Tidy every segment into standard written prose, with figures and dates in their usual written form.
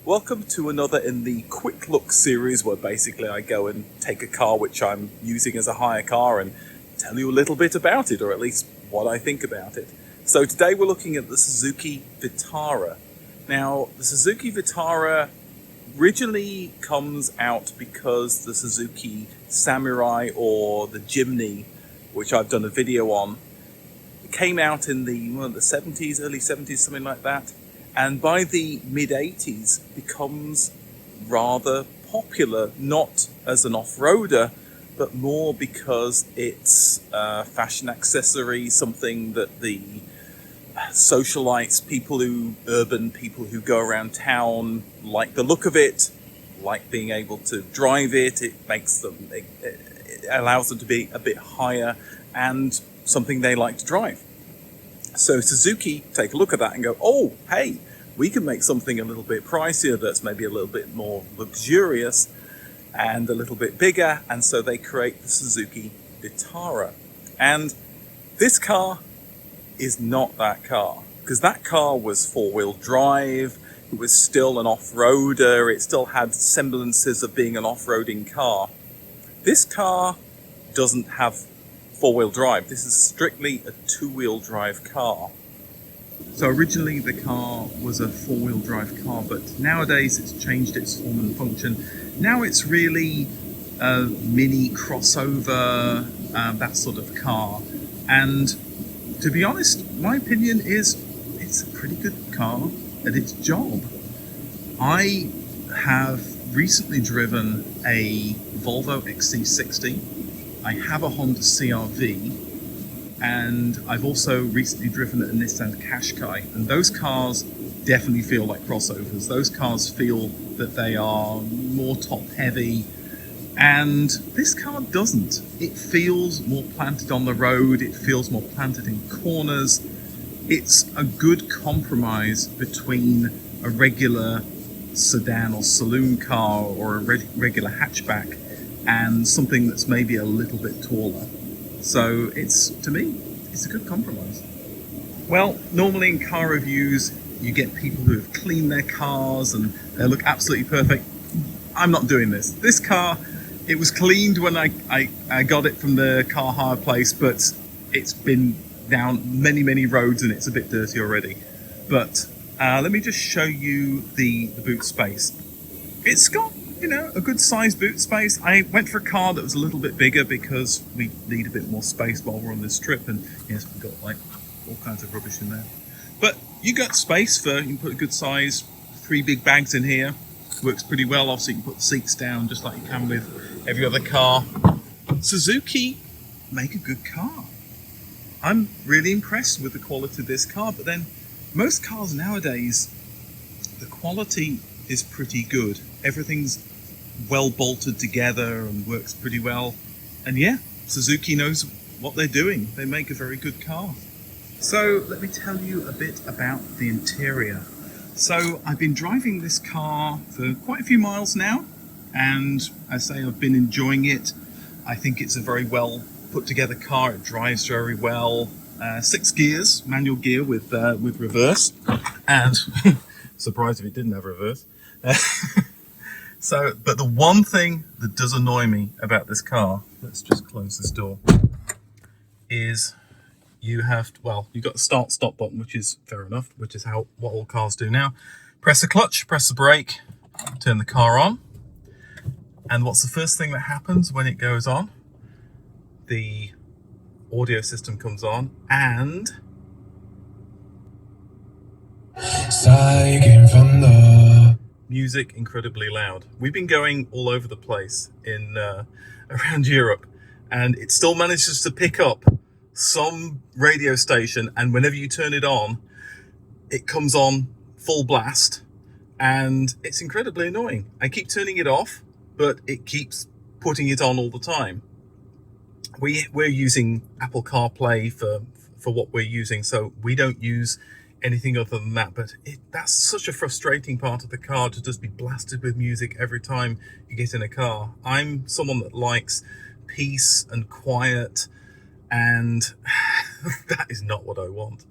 Welcome to another in the Quick Look series where basically I go and take a car which I'm using as a hire car and tell you a little bit about it, or at least what I think about it. So today we're looking at the Suzuki Vitara. Now, the Suzuki Vitara originally comes out because the Suzuki Samurai, or the Jimny, which I've done a video on, came out in the 70s, early 70s, something like that. And by the mid-80s becomes rather popular, not as an off-roader, but more because it's a fashion accessory, something that the socialites, urban people who go around town like the look of it, like being able to drive it. It allows them to be a bit higher and something they like to drive. So Suzuki take a look at that and go, oh, hey, we can make something a little bit pricier that's maybe a little bit more luxurious and a little bit bigger. And so they create the Suzuki Vitara. And this car is not that car, because that car was four-wheel drive. It was still an off-roader. It still had semblances of being an off-roading car. This car doesn't have four-wheel drive. This is strictly a two-wheel drive car. So originally the car was a four-wheel drive car, but nowadays it's changed its form and function. Now it's really a mini crossover, that sort of car. And to be honest, my opinion is it's a pretty good car at its job. I have recently driven a Volvo XC60. I have a Honda CR-V, and I've also recently driven a Nissan Qashqai, and those cars definitely feel like crossovers. Those cars feel that they are more top-heavy, and this car doesn't. It feels more planted on the road, it feels more planted in corners. It's a good compromise between a regular sedan or saloon car or a regular hatchback and something that's maybe a little bit taller. So to me, it's a good compromise. Well, normally in car reviews, you get people who have cleaned their cars and they look absolutely perfect. I'm not doing this. This car, it was cleaned when I got it from the car hire place, but it's been down many roads and it's a bit dirty already. But let me just show you the boot space. It's got, a good sized boot space. I went for a car that was a little bit bigger because we need a bit more space while we're on this trip, and yes, we've got like all kinds of rubbish in there. But you got space you can put a good size 3 big bags in here. Works pretty well. Obviously you can put the seats down just like you can with every other car. Suzuki make a good car. I'm really impressed with the quality of this car, but then most cars nowadays, the quality is pretty good. Everything's well bolted together and works pretty well. And yeah, Suzuki knows what they're doing. They make a very good car. So let me tell you a bit about the interior. So I've been driving this car for quite a few miles now, and I say I've been enjoying it. I think it's a very well put together car. It drives very well. 6 gears, manual gear with reverse, and surprised if it didn't have reverse. But the one thing that does annoy me about this car, let's just close this door, is you've got the start-stop button, which is fair enough, which is what all cars do now. Press the clutch, press the brake, turn the car on, and what's the first thing that happens when it goes on? The audio system comes on, and music incredibly loud. We've been going all over the place in around Europe, and it still manages to pick up some radio station, and whenever you turn it on, it comes on full blast, and it's incredibly annoying. I keep turning it off, but it keeps putting it on all the time. We're using Apple CarPlay for what we're using, so we don't use anything other than that. But that's such a frustrating part of the car, to just be blasted with music every time you get in a car. I'm someone that likes peace and quiet, and that is not what I want.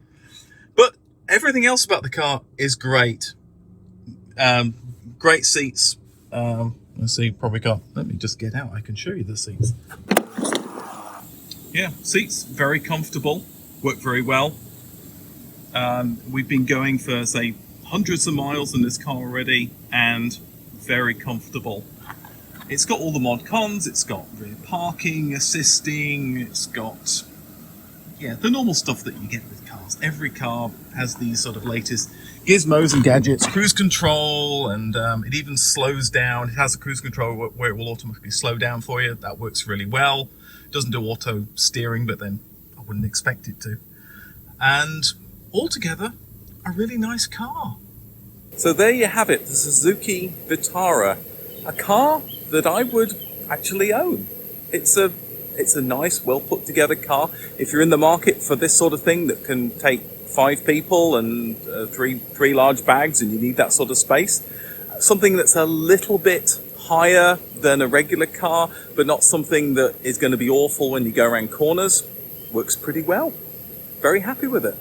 But everything else about the car is great. Great seats. Let's see, probably got, let me just get out, I can show you the seats. Yeah, seats, very comfortable, work very well. We've been going for, say, hundreds of miles in this car already, and very comfortable. It's got all the mod cons, it's got rear parking, assisting, it's got, yeah, the normal stuff that you get with cars. Every car has these sort of latest gizmos and gadgets, cruise control, and it even slows down. It has a cruise control where it will automatically slow down for you. That works really well. It doesn't do auto steering, but then I wouldn't expect it to. And altogether, a really nice car. So there you have it, the Suzuki Vitara, a car that I would actually own. It's a nice, well put together car. If you're in the market for this sort of thing that can take 5 people and three large bags, and you need that sort of space, something that's a little bit higher than a regular car, but not something that is going to be awful when you go around corners, works pretty well. Very happy with it.